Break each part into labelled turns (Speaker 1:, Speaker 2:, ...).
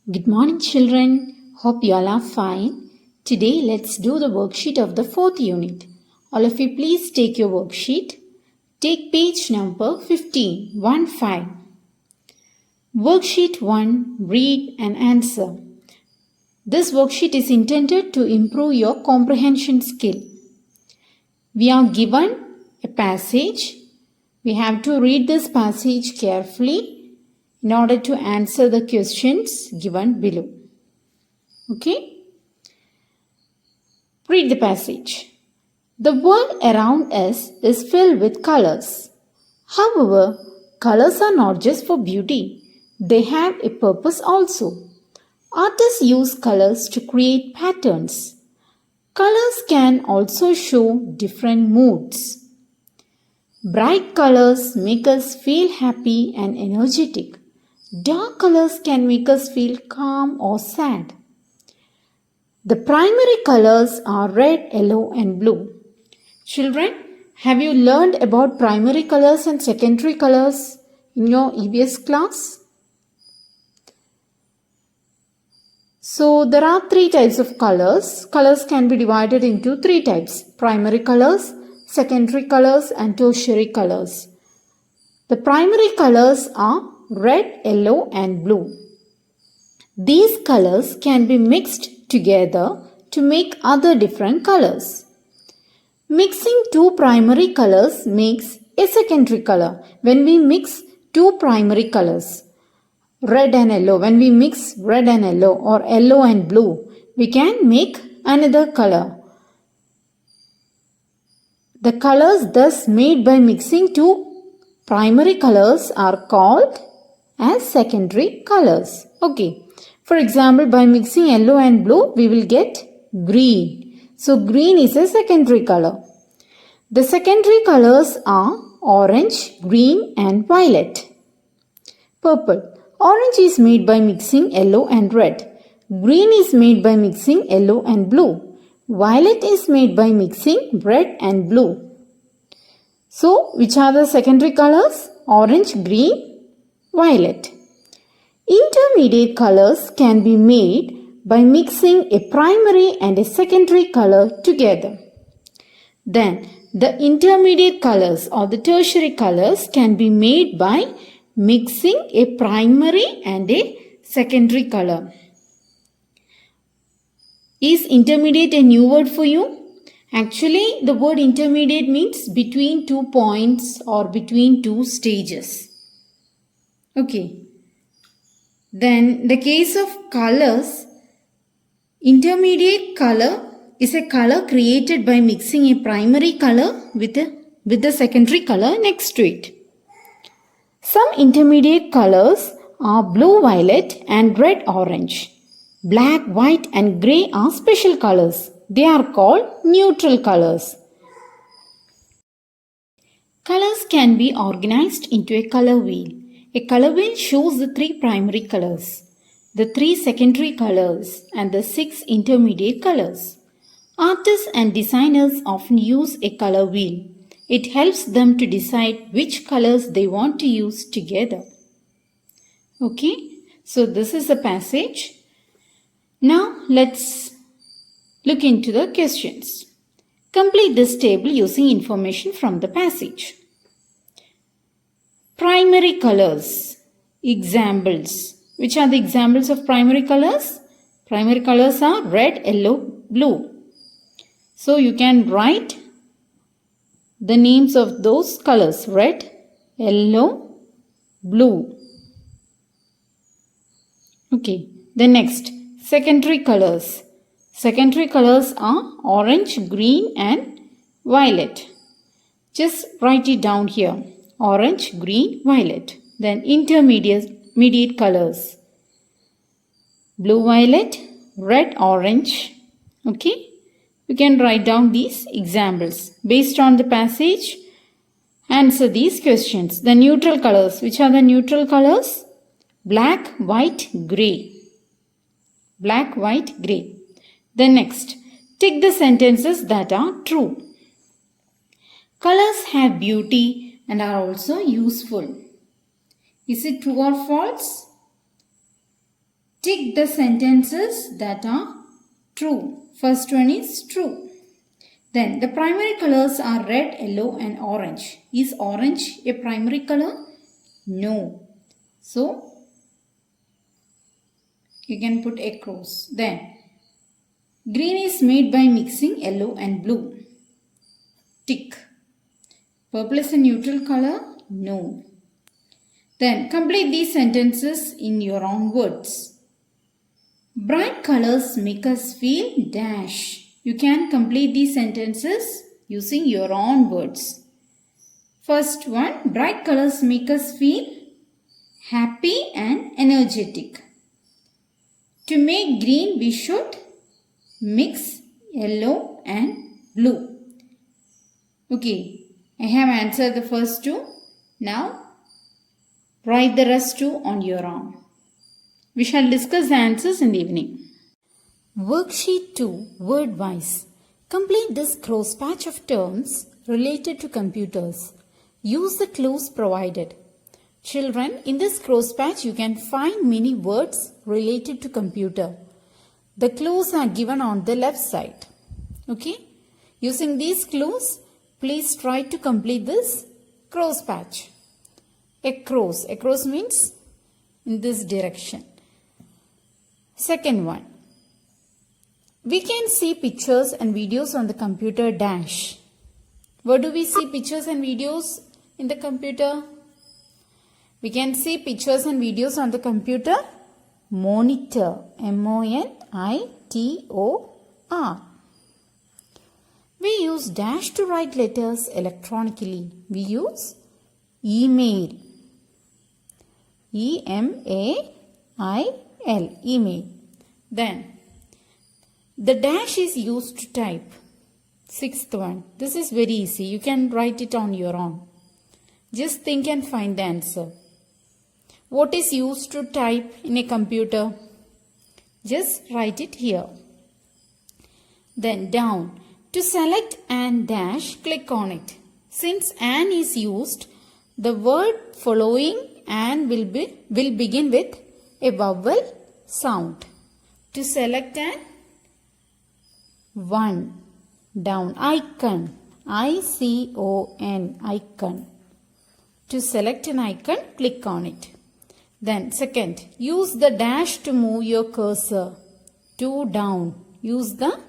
Speaker 1: Good morning, children. Hope you all are fine. Today, let's do the worksheet of the fourth unit. All of you, please take your worksheet. Take page number 15, 1-5. Worksheet 1, read and answer. This worksheet is intended to improve your comprehension skill. We are given a passage. We have to read this passage carefully in order to answer the questions given below. Okay? Read the passage. The world around us is filled with colors. However, colors are not just for beauty, they have a purpose also. Artists use colors to create patterns. Colors can also show different moods. Bright colors make us feel happy and energetic. Dark colors can make us feel calm or sad. The primary colors are red, yellow and blue. Children, have you learned about primary colors and secondary colors in your EVS class? So there are three types of colors. Colors can be divided into three types: primary colors, secondary colors and tertiary colors. The primary colors are red, yellow and blue. These colors can be mixed together to make other different colors. Mixing two primary colors makes a secondary color. When we mix two primary colors, red and yellow, when we mix red and yellow or yellow and blue, we can make another color. The colors thus made by mixing two primary colors are called as secondary colors. Okay. For example, by mixing yellow and blue, we will get green. So, green is a secondary color. The secondary colors are orange, green and violet. Purple. Orange is made by mixing yellow and red. Green is made by mixing yellow and blue. Violet is made by mixing red and blue. So, which are the secondary colors? Orange, green, violet. Intermediate colors can be made by mixing a primary and a secondary color together. Then, the intermediate colors or the tertiary colors can be made by mixing a primary and a secondary color. Is intermediate a new word for you? Actually, the word intermediate means between 2 points or between 2 stages. Okay. Then the case of colors, intermediate color is a color created by mixing a primary color with the secondary color next to it. Some intermediate colors are blue violet and red orange. Black, white and grey are special colors. They are called neutral colors. Colors can be organized into a color wheel. A color wheel shows the 3 primary colors, the 3 secondary colors and the 6 intermediate colors. Artists and designers often use a color wheel. It helps them to decide which colors they want to use together. Okay, so this is the passage. Now let's look into the questions. Complete this table using information from the passage. Primary colors. Examples. Which are the examples of primary colors? Primary colors are red, yellow, blue. So you can write the names of those colors: red, yellow, blue. Okay. The next, secondary colors. Secondary colors are orange, green and violet. Just write it down here. Orange, green, violet. Then intermediate colors. Blue, violet, red, orange. Okay. You can write down these examples. Based on the passage, answer these questions. The neutral colors. Which are the neutral colors? Black, white, grey. Black, white, grey. The next, tick the sentences that are true. Colors have beauty and are also useful. Is it true or false? Tick the sentences that are true. First one is true. Then the primary colors are red, yellow and orange. Is orange a primary color? No. So you can put a cross. Then green is made by mixing yellow and blue. Tick. Purple is a neutral color? No. Then complete these sentences in your own words. Bright colors make us feel dash. You can complete these sentences using your own words. First one, bright colors make us feel happy and energetic. To make green, we should mix yellow and blue. Okay, I have answered the first two. Now, write the rest two on your own. We shall discuss the answers in the evening. Worksheet 2, Word-wise. Complete this cross patch of terms related to computers. Use the clues provided. Children, in this cross patch you can find many words related to computer. The clues are given on the left side. Okay? Using these clues, please try to complete this cross patch. Across means in this direction. Second one. We can see pictures and videos on the computer dash. Where do we see pictures and videos in the computer? We can see pictures and videos on the computer monitor. M-O-N-I-T-O-R. We use dash to write letters electronically. We use email. E-M-A-I-L. Email. Then the dash is used to type. Sixth one. This is very easy. You can write it on your own. Just think and find the answer. What is used to type in a computer? Just write it here. Then down. To select and dash, click on it. Since an is used, the word following and will begin with a vowel sound. To select an, one, down, icon, I-C-O-N, icon. To select an icon, click on it. Then second, use the dash to move your cursor. To down, use the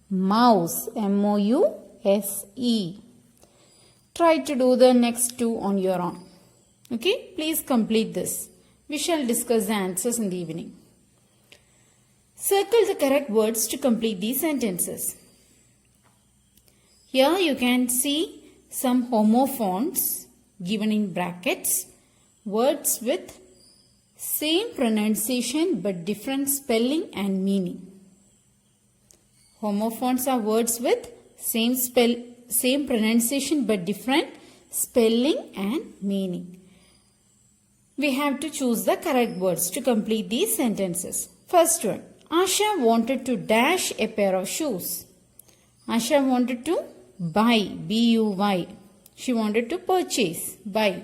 Speaker 1: mouse, M-O-U-S-E. Try to do the next two on your own. Okay, please complete this. We shall discuss the answers in the evening. Circle the correct words to complete these sentences. Here you can see some homophones given in brackets, words with same pronunciation but different spelling and meaning. Homophones are words with same pronunciation but different spelling and meaning. We have to choose the correct words to complete these sentences. First one, Asha wanted to dash a pair of shoes. Asha wanted to buy, B-U-Y. She wanted to purchase, buy.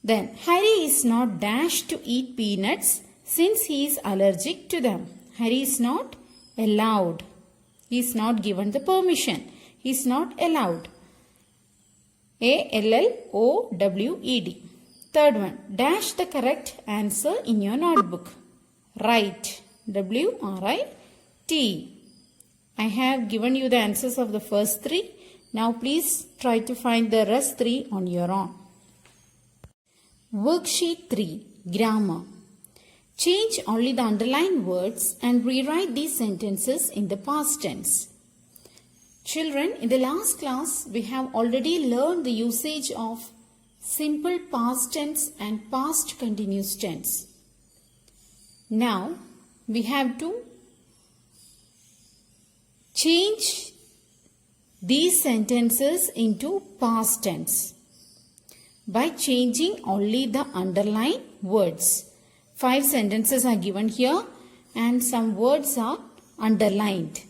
Speaker 1: Then, Harry is not dashed to eat peanuts since he is allergic to them. Harry is not allowed. He is not given the permission. He is not allowed. A-L-L-O-W-E-D. Third one, dash the correct answer in your notebook. Write, W-R-I-T. I have given you the answers of the first three. Now please try to find the rest three on your own. Worksheet 3, Grammar. Change only the underlined words and rewrite these sentences in the past tense. Children, in the last class, we have already learned the usage of simple past tense and past continuous tense. Now, we have to change these sentences into past tense by changing only the underlined words. 5 sentences are given here and some words are underlined.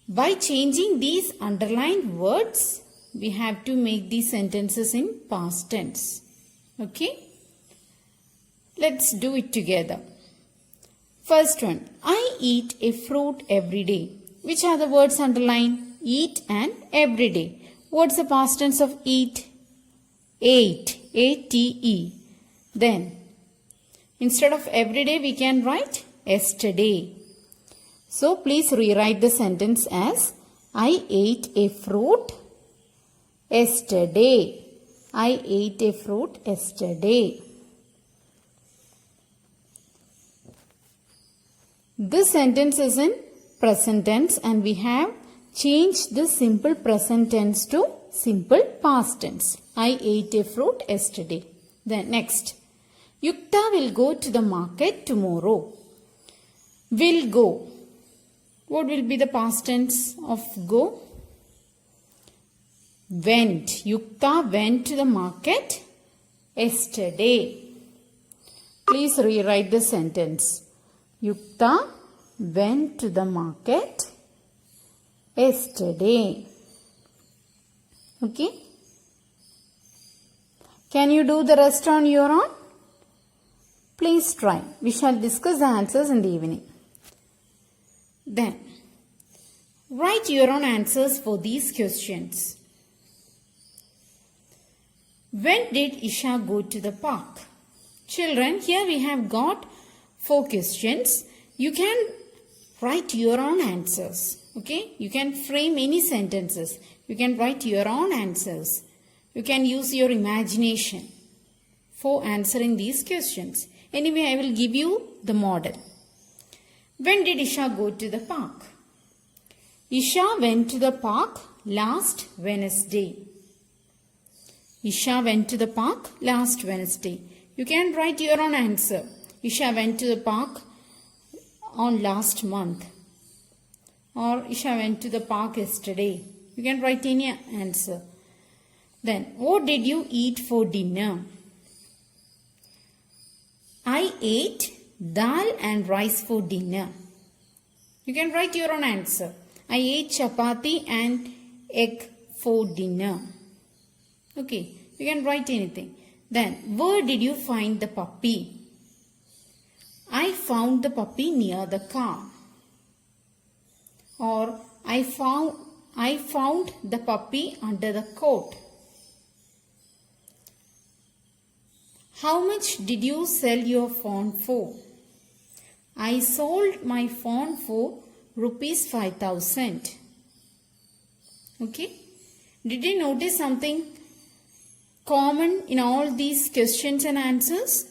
Speaker 1: By changing these underlined words, we have to make these sentences in past tense. Okay? Let's do it together. First one, I eat a fruit every day. Which are the words underlined? Eat and every day. What's the past tense of eat? Ate. A-T-E. Then, instead of every day, we can write yesterday. So, please rewrite the sentence as I ate a fruit yesterday. I ate a fruit yesterday. This sentence is in present tense and we have changed the simple present tense to simple past tense. I ate a fruit yesterday. Then next, Yukta will go to the market tomorrow. Will go. What will be the past tense of go? Went. Yukta went to the market yesterday. Please rewrite the sentence. Yukta went to the market yesterday. Okay? Can you do the rest on your own? Please try. We shall discuss the answers in the evening. Then, write your own answers for these questions. When did Isha go to the park? Children, here we have got 4 questions. You can write your own answers. Okay? You can frame any sentences. You can write your own answers. You can use your imagination for answering these questions. Anyway, I will give you the model. When did Isha go to the park? Isha went to the park last Wednesday. Isha went to the park last Wednesday. You can write your own answer. Isha went to the park on last month. Or Isha went to the park yesterday. You can write any answer. Then, what did you eat for dinner? I ate dal and rice for dinner. You can write your own answer. I ate chapati and egg for dinner. Okay, you can write anything. Then, where did you find the puppy? I found the puppy near the car. Or, I found the puppy under the coat. How much did you sell your phone for? I sold my phone for rupees 5,000. Okay? Did you notice something common in all these questions and answers?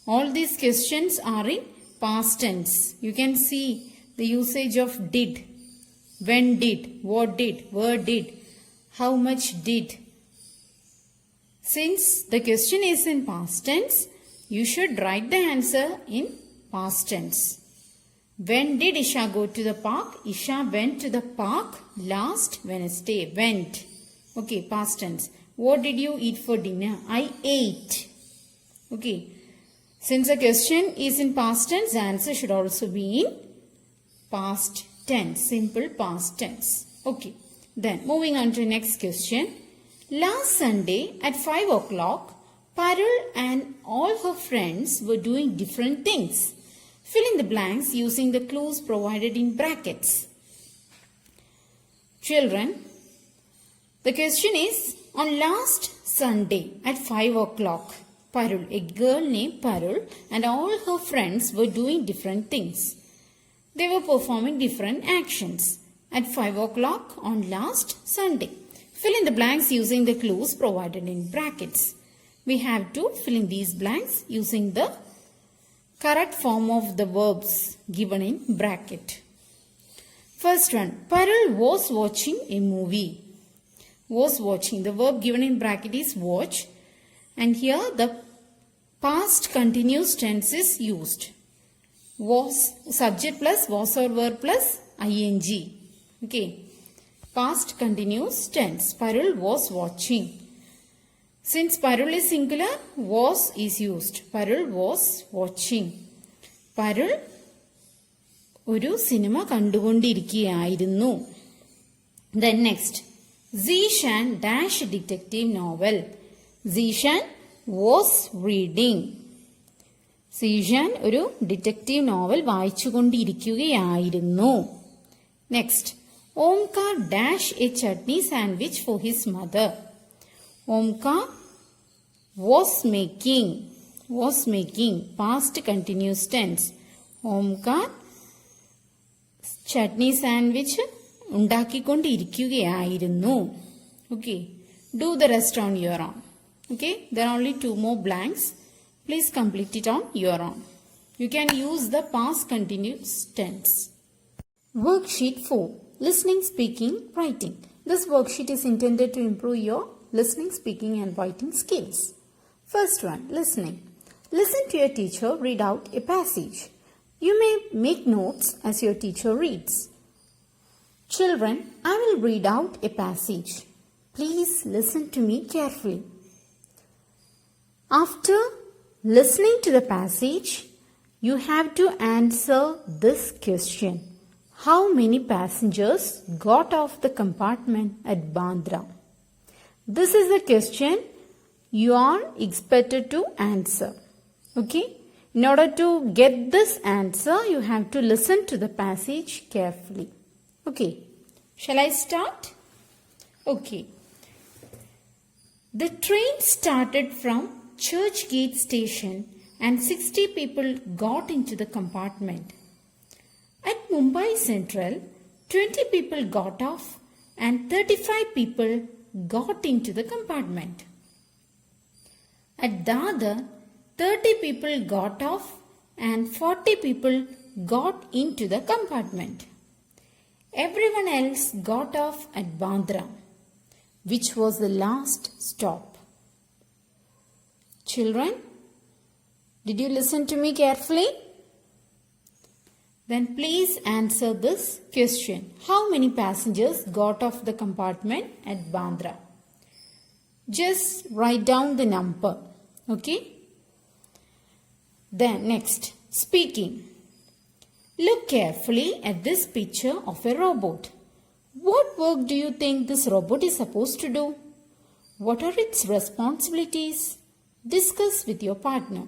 Speaker 1: All these questions are in past tense. You can see the usage of did, when did, what did, where did, how much did. Since the question is in past tense, you should write the answer in past tense. When did Isha go to the park? Isha went to the park last Wednesday. Went. Okay, past tense. What did you eat for dinner? I ate. Okay. Since the question is in past tense, the answer should also be in past tense. Simple past tense. Okay. Then, moving on to the next question. Last Sunday at 5 o'clock, Parul and all her friends were doing different things. Fill in the blanks using the clues provided in brackets. Children, the question is, on last Sunday at 5 o'clock, Parul, a girl named Parul and all her friends were doing different things. They were performing different actions at 5 o'clock on last Sunday. Fill in the blanks using the clues provided in brackets. We have to fill in these blanks using the correct form of the verbs given in bracket. First one, Parul was watching a movie. Was watching. The verb given in bracket is watch. And here the past continuous tense is used. Was, subject plus was or were plus ing. Okay. Past continuous tense. Parul was watching. Since Parul is singular, was is used. Parul was watching. Parul ഒരു സിനിമ കണ്ടുകൊണ്ടിരിക്കുകയായിരുന്നു. Then next, Zishan dash detective novel. Zishan was reading. Zishan ഒരു detective novel വായിച്ചുകൊണ്ടിരിക്കുകയായിരുന്നു. Next, Omkar dash a chutney sandwich for his mother. Omkar was making past continuous tense. Omkar chutney sandwich ഉണ്ടാക്കിക്കൊണ്ടിരിക്കുകയായിരുന്നു. Okay, do the rest on your own. Okay, there are only 2 more blanks. Please complete it on your own. You can use the past continuous tense. Worksheet 4. Listening, speaking, writing. This worksheet is intended to improve your listening, speaking and writing skills. First one, listening. Listen to your teacher read out a passage. You may make notes as your teacher reads. Children, I will read out a passage. Please listen to me carefully. After listening to the passage, you have to answer this question. How many passengers got off the compartment at Bandra? This is the question you are expected to answer. Okay? In order to get this answer, you have to listen to the passage carefully. Okay. Shall I start? Okay. The train started from Churchgate station and 60 people got into the compartment. At Mumbai Central, 20 people got off and 35 people got into the compartment. At Dadar, 30 people got off and 40 people got into the compartment. Everyone else got off at Bandra, which was the last stop. Children, did you listen to me carefully? Then please answer this question. How many passengers got off the compartment at Bandra? Just write down the number. Okay? Then next, speaking. Look carefully at this picture of a robot. What work do you think this robot is supposed to do? What are its responsibilities? Discuss with your partner.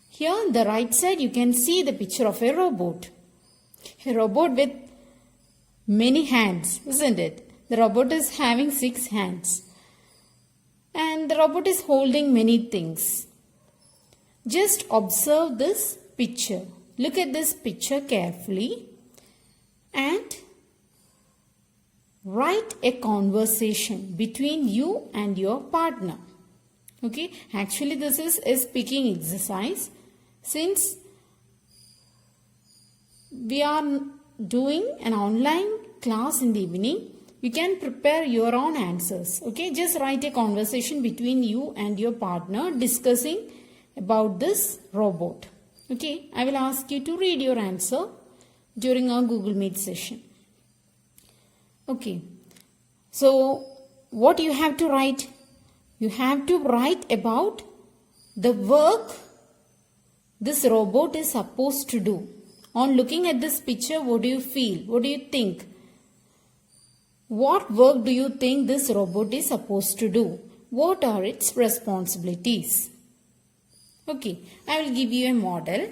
Speaker 1: Here on the right side you can see the picture of a robot. A robot with many hands, isn't it? The robot is having 6 hands. And the robot is holding many things. Just observe this picture. Look at this picture carefully and write a conversation between you and your partner. Okay, actually this is a speaking exercise. Since we are doing an online class in the evening, you can prepare your own answers. Okay, just write a conversation between you and your partner discussing about this robot. Okay, I will ask you to read your answer during our Google Meet session. Okay, so what you have to write? You have to write about the work this robot is supposed to do. On looking at this picture, what do you feel? What do you think? What work do you think this robot is supposed to do? What are its responsibilities? Okay, I will give you a model.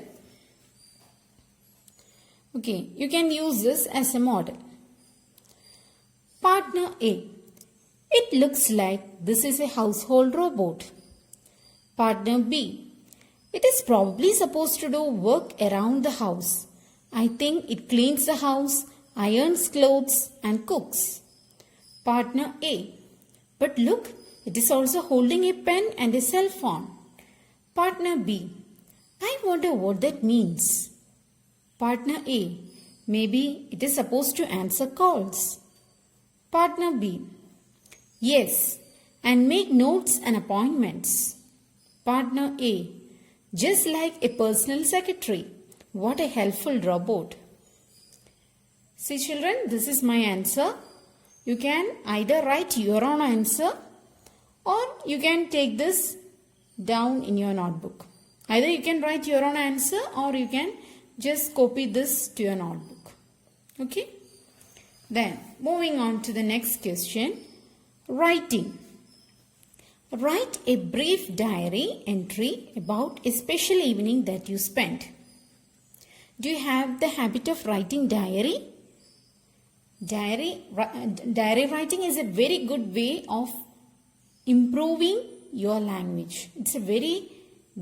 Speaker 1: Okay, you can use this as a model. Partner A. It looks like this is a household robot. Partner B. It is probably supposed to do work around the house. I think it cleans the house, irons clothes and cooks. Partner A. But look, it is also holding a pen and a cell phone. Partner B. I wonder what that means. Partner A. Maybe it is supposed to answer calls. Partner B. Yes, and make notes and appointments. Partner A. Just like a personal secretary. What a helpful robot. See children, this is my answer. You can either write your own answer or you can take this down in your notebook. Either you can write your own answer or you can just copy this to your notebook. Okay? Then moving on to the next question. Writing. Write a brief diary entry about a special evening that you spent. Do you have the habit of writing diary? Diary writing is a very good way of improving your language. It's a very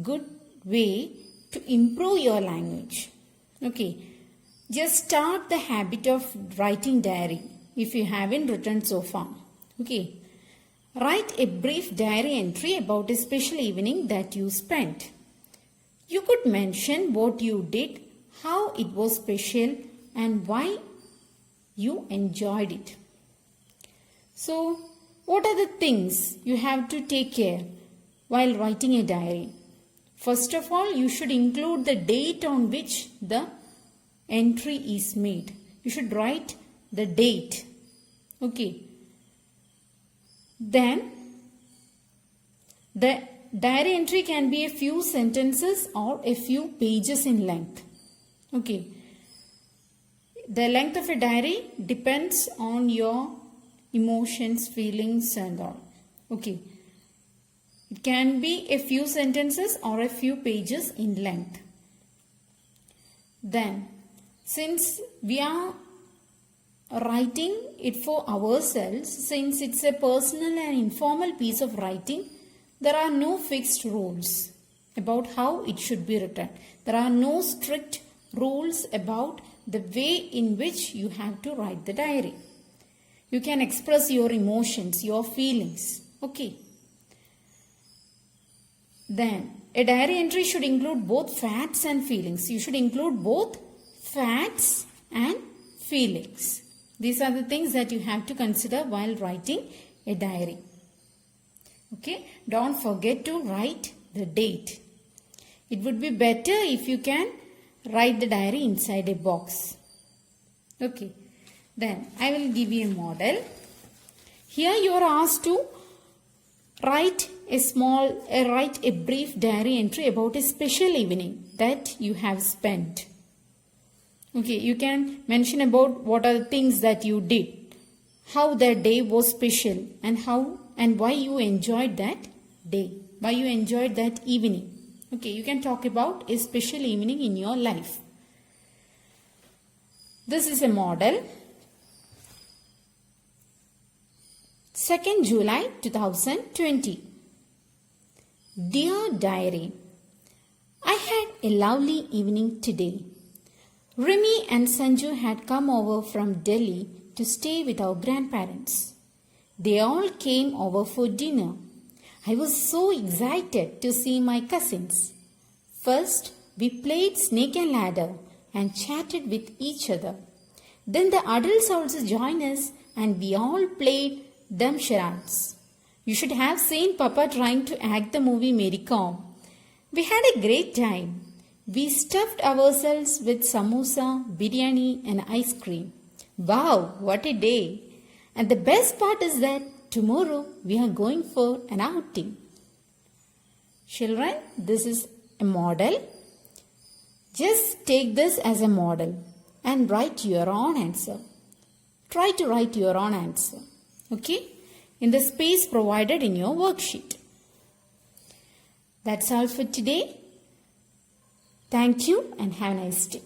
Speaker 1: good way to improve your language. Okay, just start the habit of writing diary if you haven't written so far. Okay, write a brief diary entry about a special evening that you spent. You could mention what you did, how it was special, and why you enjoyed it. So, what are the things you have to take care while writing a diary? First of all, you should include the date on which the entry is made. You should write the date. Okay. Then, the diary entry can be a few sentences or a few pages in length. Okay. The length of a diary depends on your emotions, feelings and all. Okay. It can be a few sentences or a few pages in length. Then, since we are writing it for ourselves, since it's a personal and informal piece of writing, there are no fixed rules about how it should be written. There are no strict rules about the way in which you have to write the diary. You can express your emotions, your feelings. Okay. Then, a diary entry should include both facts and feelings. You should include both facts and feelings. These are the things that you have to consider while writing a diary. Okay. Don't forget to write the date. It would be better if you can write the diary inside a box. Okay. Then I will give you a model. Here you are asked to write a brief diary entry about a special evening that you have spent. Okay, you can mention about what are the things that you did, how that day was special, and how and why you enjoyed that day, why you enjoyed that evening. Okay, you can talk about a special evening in your life. This is a model. 2nd July 2020. Dear Diary, I had a lovely evening today. Rimi and Sanju had come over from Delhi to stay with our grandparents. They all came over for dinner. I was so excited to see my cousins. First, we played snake and ladder and chatted with each other. Then the adults also joined us and we all played dumb charades. You should have seen Papa trying to act the movie Mary Kom. We had a great time. We stuffed ourselves with samosa, biryani and ice cream. Wow, what a day! And the best part is that tomorrow we are going for an outing. Children, this is a model. Just take this as a model and write your own answer. Try to write your own answer. Okay? In the space provided in your worksheet. That's all for today. Thank you and have a nice day.